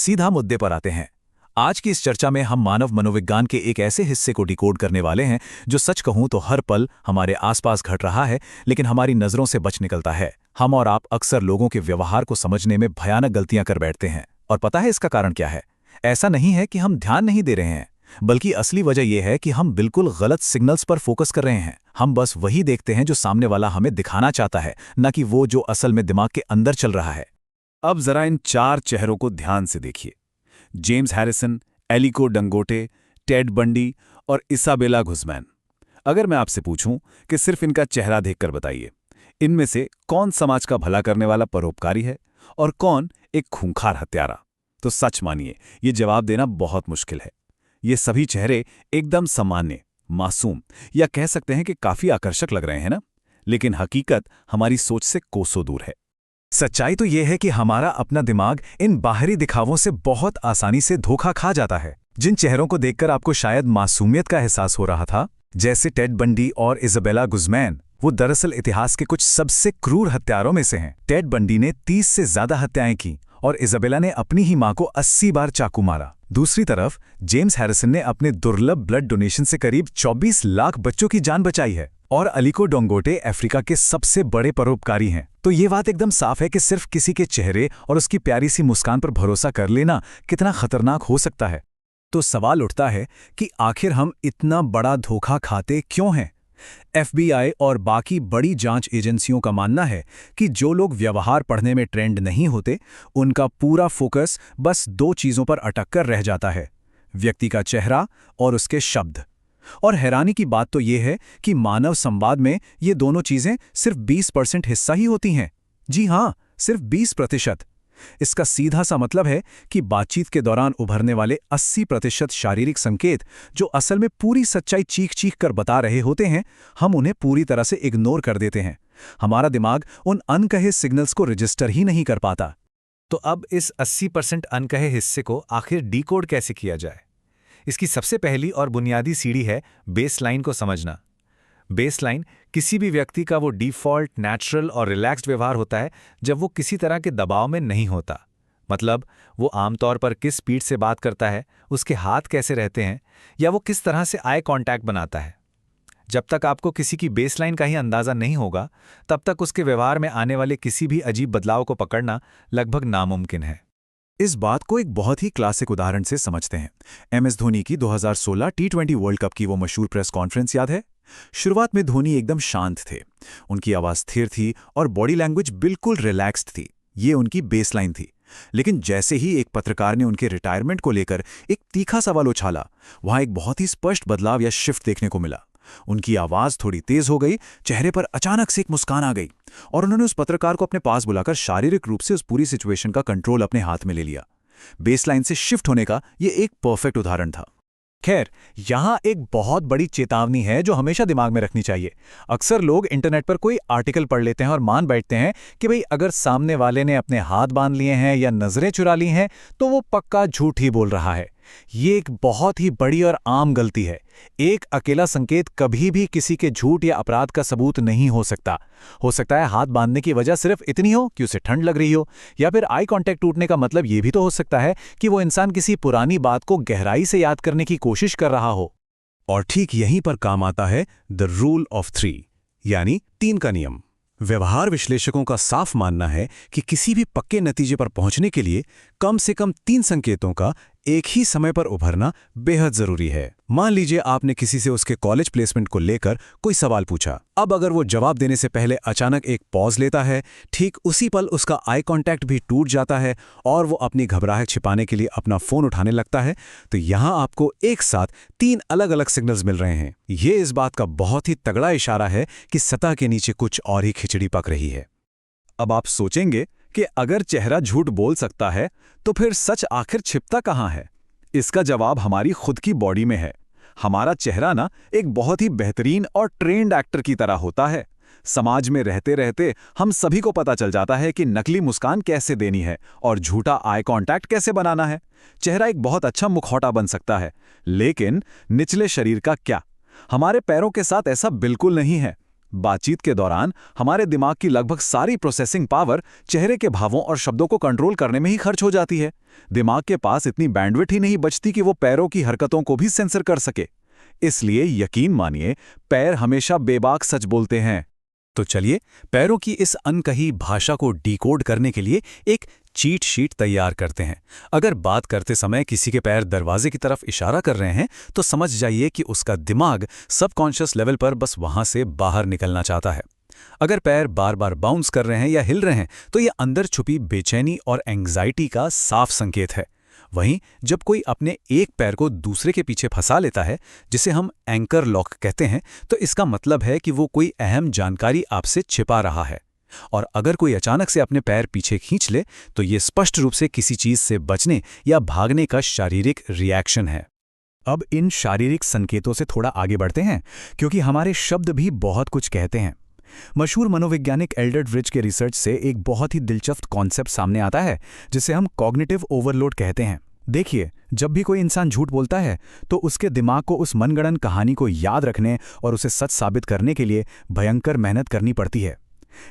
सीधा मुद्दे पर आते हैं। आज की इस चर्चा में हम मानव मनोविज्ञान के एक ऐसे हिस्से को डिकोड करने वाले हैं जो सच कहूं तो हर पल हमारे आसपास घट रहा है, लेकिन हमारी नज़रों से बच निकलता है। हम और आप अक्सर लोगों के व्यवहार को समझने में भयानक गलतियां कर बैठते हैं। और पता है इसका कारण क्या है? ऐसा नहीं है कि हम ध्यान नहीं दे रहे हैं, बल्कि असली वजह यह है कि हम बिल्कुल गलत सिग्नल्स पर फोकस कर रहे हैं। हम बस वही देखते हैं जो सामने वाला हमें दिखाना चाहता है, न कि वो जो असल में दिमाग के अंदर चल रहा है। अब जरा इन 4 चेहरों को ध्यान से देखिए। जेम्स हैरिसन, एलिको डंगोटे, टेड बंडी और इसाबेला गुज़मैन। अगर मैं आपसे पूछूं कि सिर्फ इनका चेहरा देखकर बताइए, इनमें से कौन समाज का भला करने वाला परोपकारी है और कौन एक खूंखार हत्यारा, तो सच मानिए ये जवाब देना बहुत मुश्किल है। ये सभी चेहरे एकदम सामान्य, मासूम या कह सकते हैं कि काफी आकर्षक लग रहे हैं ना, लेकिन हकीकत हमारी सोच से कोसों दूर है। सच्चाई तो यह है कि हमारा अपना दिमाग इन बाहरी दिखावों से बहुत आसानी से धोखा खा जाता है। जिन चेहरों को देखकर आपको शायद मासूमियत का एहसास हो रहा था, जैसे टेड बंडी और इसाबेला गुज़मैन, वो दरअसल इतिहास के कुछ सबसे क्रूर हत्यारों में से हैं। टेड बंडी ने 30 से ज्यादा हत्याएं की और इसाबेला ने अपनी ही मां को 80 बार चाकू मारा। दूसरी तरफ जेम्स हैरिसन ने अपने दुर्लभ ब्लड डोनेशन से करीब 24 लाख बच्चों की जान बचाई है। और अलीको डोंगोटे अफ्रीका के सबसे बड़े परोपकारी हैं। तो ये बात एकदम साफ है कि सिर्फ किसी के चेहरे और उसकी प्यारी सी मुस्कान पर भरोसा कर लेना कितना खतरनाक हो सकता है। तो सवाल उठता है कि आखिर हम इतना बड़ा धोखा खाते क्यों हैं? FBI और बाकी बड़ी जांच एजेंसियों का मानना है कि जो लोग व्यवहार पढ़ने में ट्रेंड नहीं होते, उनका पूरा फोकस बस 2 चीजों पर अटक कर रह जाता है: व्यक्ति का चेहरा और उसके शब्द। और हैरानी की बात तो ये है कि मानव संवाद में ये दोनों चीजें सिर्फ 20% हिस्सा ही होती हैं। जी हां, सिर्फ 20%। इसका सीधा सा मतलब है कि बातचीत के दौरान उभरने वाले 80% शारीरिक संकेत, जो असल में पूरी सच्चाई चीख चीख कर बता रहे होते हैं, हम उन्हें पूरी तरह से इग्नोर कर देते हैं। हमारा दिमाग उन अनकहे सिग्नल्स को रजिस्टर ही नहीं कर पाता। तो अब इस 80% अनकहे हिस्से को आखिर डिकोड कैसे किया जाए? इसकी सबसे पहली और बुनियादी सीढ़ी है बेसलाइन को समझना। बेसलाइन किसी भी व्यक्ति का वो डिफ़ॉल्ट, नेचुरल और रिलैक्स्ड व्यवहार होता है जब वो किसी तरह के दबाव में नहीं होता। मतलब वो आमतौर पर किस स्पीड से बात करता है, उसके हाथ कैसे रहते हैं, या वो किस तरह से आई कांटेक्ट बनाता है। जब तक आपको किसी की बेसलाइन का ही अंदाज़ा नहीं होगा, तब तक उसके व्यवहार में आने वाले किसी भी अजीब बदलाव को पकड़ना लगभग नामुमकिन है। इस बात को एक बहुत ही क्लासिक उदाहरण से समझते हैं। MS धोनी की 2016 T20 वर्ल्ड कप की वो मशहूर प्रेस कॉन्फ्रेंस याद है? शुरुआत में धोनी एकदम शांत थे, उनकी आवाज़ स्थिर थी और बॉडी लैंग्वेज बिल्कुल रिलैक्स्ड थी। ये उनकी बेसलाइन थी। लेकिन जैसे ही एक पत्रकार ने उनके रिटायरमेंट को लेकर एक तीखा सवाल उछाला, वहां एक बहुत ही स्पष्ट बदलाव या शिफ्ट देखने को मिला। उनकी आवाज़ थोड़ी तेज हो गई, चेहरे पर अचानक से एक मुस्कान आ गई और उन्होंने उस पत्रकार को अपने पास बुलाकर शारीरिक रूप से उस पूरी सिचुएशन का कंट्रोल अपने हाथ में ले लिया। बेसलाइन से शिफ्ट होने का ये एक परफेक्ट उदाहरण था। खैर, यहाँ एक बहुत बड़ी चेतावनी है जो हमेशा दिमाग में रखनी चाहिए। अक्सर लोग इंटरनेट पर कोई आर्टिकल पढ़ लेते हैं और मान बैठते हैं कि भाई अगर सामने वाले ने अपने हाथ बांध लिए हैं या नज़रें चुरा ली हैं तो वो पक्का झूठ ही बोल रहा है। ये एक बहुत ही बड़ी और आम गलती है। एक अकेला संकेत कभी भी किसी के झूठ या अपराध का सबूत नहीं हो सकता। हो सकता है हाथ बांधने की वजह सिर्फ इतनी हो कि उसे ठंड लग रही हो, या फिर आई कांटेक्ट टूटने का मतलब ये भी तो हो सकता है कि वो इंसान किसी पुरानी बात को गहराई से याद करने की कोशिश कर रहा हो। और ठीक यहीं पर काम आता है द रूल ऑफ 3, यानी 3 का नियम। व्यवहार विश्लेषकों का साफ मानना है कि किसी भी पक्के नतीजे पर पहुंचने के लिए कम से कम 3 संकेतों का एक ही समय पर उभरना बेहद जरूरी है। मान लीजिए आपने किसी से उसके कॉलेज प्लेसमेंट को लेकर कोई सवाल पूछा। अब अगर वो जवाब देने से पहले अचानक एक पॉज लेता है, ठीक उसी पल उसका आई कांटेक्ट भी टूट जाता है और वो अपनी घबराहट छिपाने के लिए अपना फोन उठाने लगता है, तो यहां आपको एक साथ 3 अलग अलग सिग्नल्स मिल रहे हैं। ये इस बात का बहुत ही तगड़ा इशारा है कि सतह के नीचे कुछ और ही खिचड़ी पक रही है। अब आप सोचेंगे कि अगर चेहरा झूठ बोल सकता है तो फिर सच आखिर छिपता कहाँ है? इसका जवाब हमारी खुद की बॉडी में है। हमारा चेहरा ना एक बहुत ही बेहतरीन और ट्रेंड एक्टर की तरह होता है। समाज में रहते रहते हम सभी को पता चल जाता है कि नकली मुस्कान कैसे देनी है और झूठा आई कांटेक्ट कैसे बनाना है। चेहरा एक बहुत अच्छा मुखौटा बन सकता है, लेकिन निचले शरीर का क्या? हमारे पैरों के साथ ऐसा बिल्कुल नहीं है। बातचीत के दौरान हमारे दिमाग की लगभग सारी प्रोसेसिंग पावर चेहरे के भावों और शब्दों को कंट्रोल करने में ही खर्च हो जाती है। दिमाग के पास इतनी बैंडविड्थ ही नहीं बचती कि वो पैरों की हरकतों को भी सेंसर कर सके। इसलिए यकीन मानिए, पैर हमेशा बेबाक सच बोलते हैं। तो चलिए पैरों की इस अनकही भाषा को डिकोड करने के लिए एक चीट शीट तैयार करते हैं। अगर बात करते समय किसी के पैर दरवाजे की तरफ इशारा कर रहे हैं तो समझ जाइए कि उसका दिमाग सबकॉन्शियस लेवल पर बस वहां से बाहर निकलना चाहता है। अगर पैर बार बार बाउंस कर रहे हैं या हिल रहे हैं तो यह अंदर छुपी बेचैनी और एंग्जाइटी का साफ संकेत है। वहीं जब कोई अपने एक पैर को दूसरे के पीछे फंसा लेता है, जिसे हम एंकर लॉक कहते हैं, तो इसका मतलब है कि वो कोई अहम जानकारी आपसे छिपा रहा है। और अगर कोई अचानक से अपने पैर पीछे खींच ले तो ये स्पष्ट रूप से किसी चीज से बचने या भागने का शारीरिक रिएक्शन है। अब इन शारीरिक संकेतों से थोड़ा आगे बढ़ते हैं, क्योंकि हमारे शब्द भी बहुत कुछ कहते हैं। मशहूर मनोवैज्ञानिक एल्डर्ड रिच के रिसर्च से एक बहुत ही दिलचस्प कॉन्सेप्ट सामने आता है, जिसे हम कॉग्निटिव ओवरलोड कहते हैं। देखिए, जब भी कोई इंसान झूठ बोलता है तो उसके दिमाग को उस मनगढ़ंत कहानी को याद रखने और उसे सच साबित करने के लिए भयंकर मेहनत करनी पड़ती है।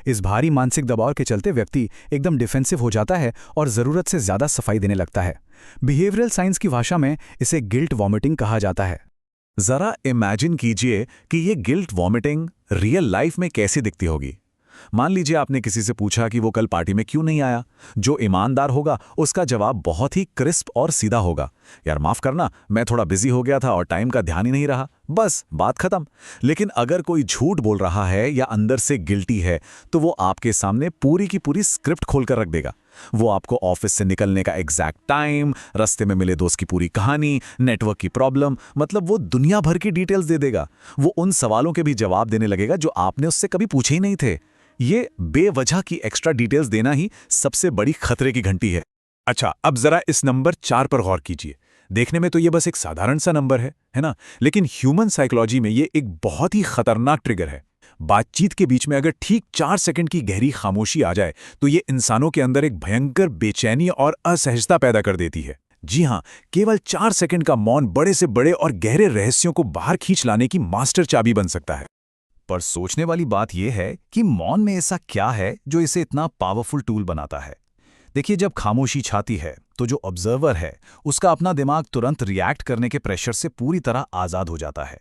इस भारी मानसिक दबाव के चलते व्यक्ति एकदम डिफेंसिव हो जाता है और ज़रूरत से ज़्यादा सफाई देने लगता है। बिहेवियरल साइंस की भाषा में इसे गिल्ट वॉमिटिंग कहा जाता है। जरा इमेजिन कीजिए कि ये गिल्ट वॉमिटिंग रियल लाइफ में कैसी दिखती होगी। मान लीजिए आपने किसी से पूछा कि वो कल पार्टी में क्यों नहीं आया। जो ईमानदार होगा उसका जवाब बहुत ही क्रिस्प और सीधा होगा, यार माफ करना, मैं थोड़ा बिजी हो गया था और टाइम का ध्यान ही नहीं रहा, बस बात खत्म। लेकिन अगर कोई झूठ बोल रहा है या अंदर से गिल्टी है तो वो आपके सामने पूरी की पूरी स्क्रिप्ट खोलकर रख देगा। वो आपको ऑफिस से निकलने का एग्जैक्ट टाइम, रास्ते में मिले दोस्त की पूरी कहानी, नेटवर्क की प्रॉब्लम, मतलब वो दुनिया भर की डिटेल्स दे देगा। वो उन सवालों के भी जवाब देने लगेगा जो आपने उससे कभी पूछे ही नहीं थे। ये बेवजह की एक्स्ट्रा डिटेल्स देना ही सबसे बड़ी खतरे की घंटी है। अच्छा, अब जरा इस नंबर 4 पर गौर कीजिए। देखने में तो ये बस एक साधारण सा नंबर है ना? लेकिन ह्यूमन साइकोलॉजी में ये एक बहुत ही खतरनाक ट्रिगर है। बातचीत के बीच में अगर ठीक 4 सेकंड की गहरी खामोशी आ जाए तो ये इंसानों के अंदर एक भयंकर बेचैनी और असहजता पैदा कर देती है। जी हाँ, केवल 4 सेकंड का मौन बड़े से बड़े और गहरे रहस्यों को बाहर खींच लाने की मास्टर चाबी बन सकता है। पर सोचने वाली बात यह है कि मौन में ऐसा क्या है जो इसे इतना पावरफुल टूल बनाता है। देखिए, जब खामोशी छाती है तो जो ऑब्जर्वर है उसका अपना दिमाग तुरंत रिएक्ट करने के प्रेशर से पूरी तरह आज़ाद हो जाता है।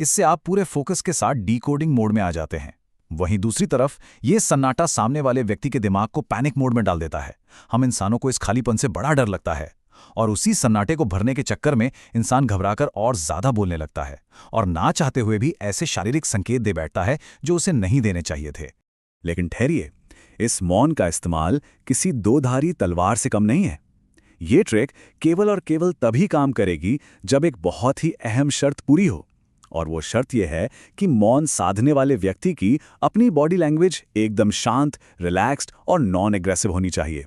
इससे आप पूरे फोकस के साथ डीकोडिंग मोड में आ जाते हैं। वहीं दूसरी तरफ ये सन्नाटा सामने वाले व्यक्ति के दिमाग को पैनिक मोड में डाल देता है। हम इंसानों को इस खालीपन से बड़ा डर लगता है और उसी सन्नाटे को भरने के चक्कर में इंसान घबराकर और ज्यादा बोलने लगता है और ना चाहते हुए भी ऐसे शारीरिक संकेत दे बैठता है जो उसे नहीं देने चाहिए थे। लेकिन ठहरिए, इस मौन का इस्तेमाल किसी दो-धारी तलवार से कम नहीं है। ये ट्रिक केवल और केवल तभी काम करेगी जब एक बहुत ही अहम शर्त पूरी हो, और वो शर्त यह है कि मौन साधने वाले व्यक्ति की अपनी बॉडी लैंग्वेज एकदम शांत, रिलैक्स्ड और नॉन एग्रेसिव होनी चाहिए।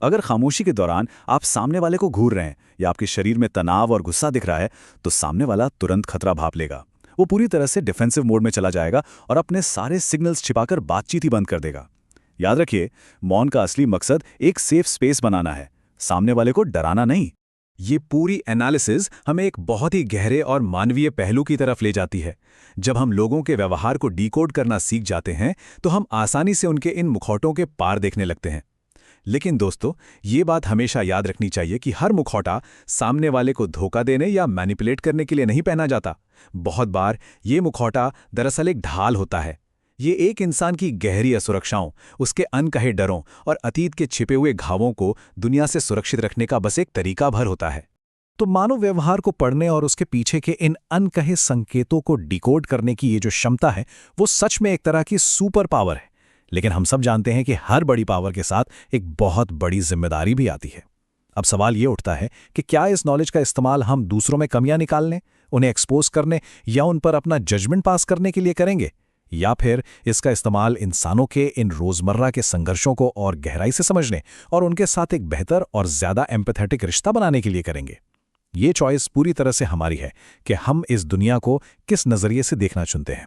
अगर खामोशी के दौरान आप सामने वाले को घूर रहे हैं या आपके शरीर में तनाव और गुस्सा दिख रहा है तो सामने वाला तुरंत खतरा भाप लेगा। वो पूरी तरह से डिफेंसिव मोड में चला जाएगा और अपने सारे सिग्नल्स छिपाकर बातचीत ही बंद कर देगा। याद रखिए, मौन का असली मकसद एक सेफ स्पेस बनाना है, सामने वाले को डराना नहीं। ये पूरी एनालिसिस हमें एक बहुत ही गहरे और मानवीय पहलू की तरफ ले जाती है। जब हम लोगों के व्यवहार को डिकोड करना सीख जाते हैं तो हम आसानी से उनके इन मुखौटों के पार देखने लगते हैं। लेकिन दोस्तों, ये बात हमेशा याद रखनी चाहिए कि हर मुखौटा सामने वाले को धोखा देने या मैनिपुलेट करने के लिए नहीं पहना जाता। बहुत बार ये मुखौटा दरअसल एक ढाल होता है। ये एक इंसान की गहरी असुरक्षाओं, उसके अनकहे डरों और अतीत के छिपे हुए घावों को दुनिया से सुरक्षित रखने का बस एक तरीका भर होता है। तो मानव व्यवहार को पढ़ने और उसके पीछे के इन अनकहे संकेतों को डिकोड करने की ये जो क्षमता है वो सच में एक तरह की सुपर पावर है। लेकिन हम सब जानते हैं कि हर बड़ी पावर के साथ एक बहुत बड़ी जिम्मेदारी भी आती है। अब सवाल ये उठता है कि क्या इस नॉलेज का इस्तेमाल हम दूसरों में कमियां निकालने, उन्हें एक्सपोज करने या उन पर अपना जजमेंट पास करने के लिए करेंगे, या फिर इसका इस्तेमाल इंसानों के इन रोजमर्रा के संघर्षों को और गहराई से समझने और उनके साथ एक बेहतर और ज्यादा एम्पैथेटिक रिश्ता बनाने के लिए करेंगे। ये चॉइस पूरी तरह से हमारी है कि हम इस दुनिया को किस नजरिए से देखना चुनते हैं।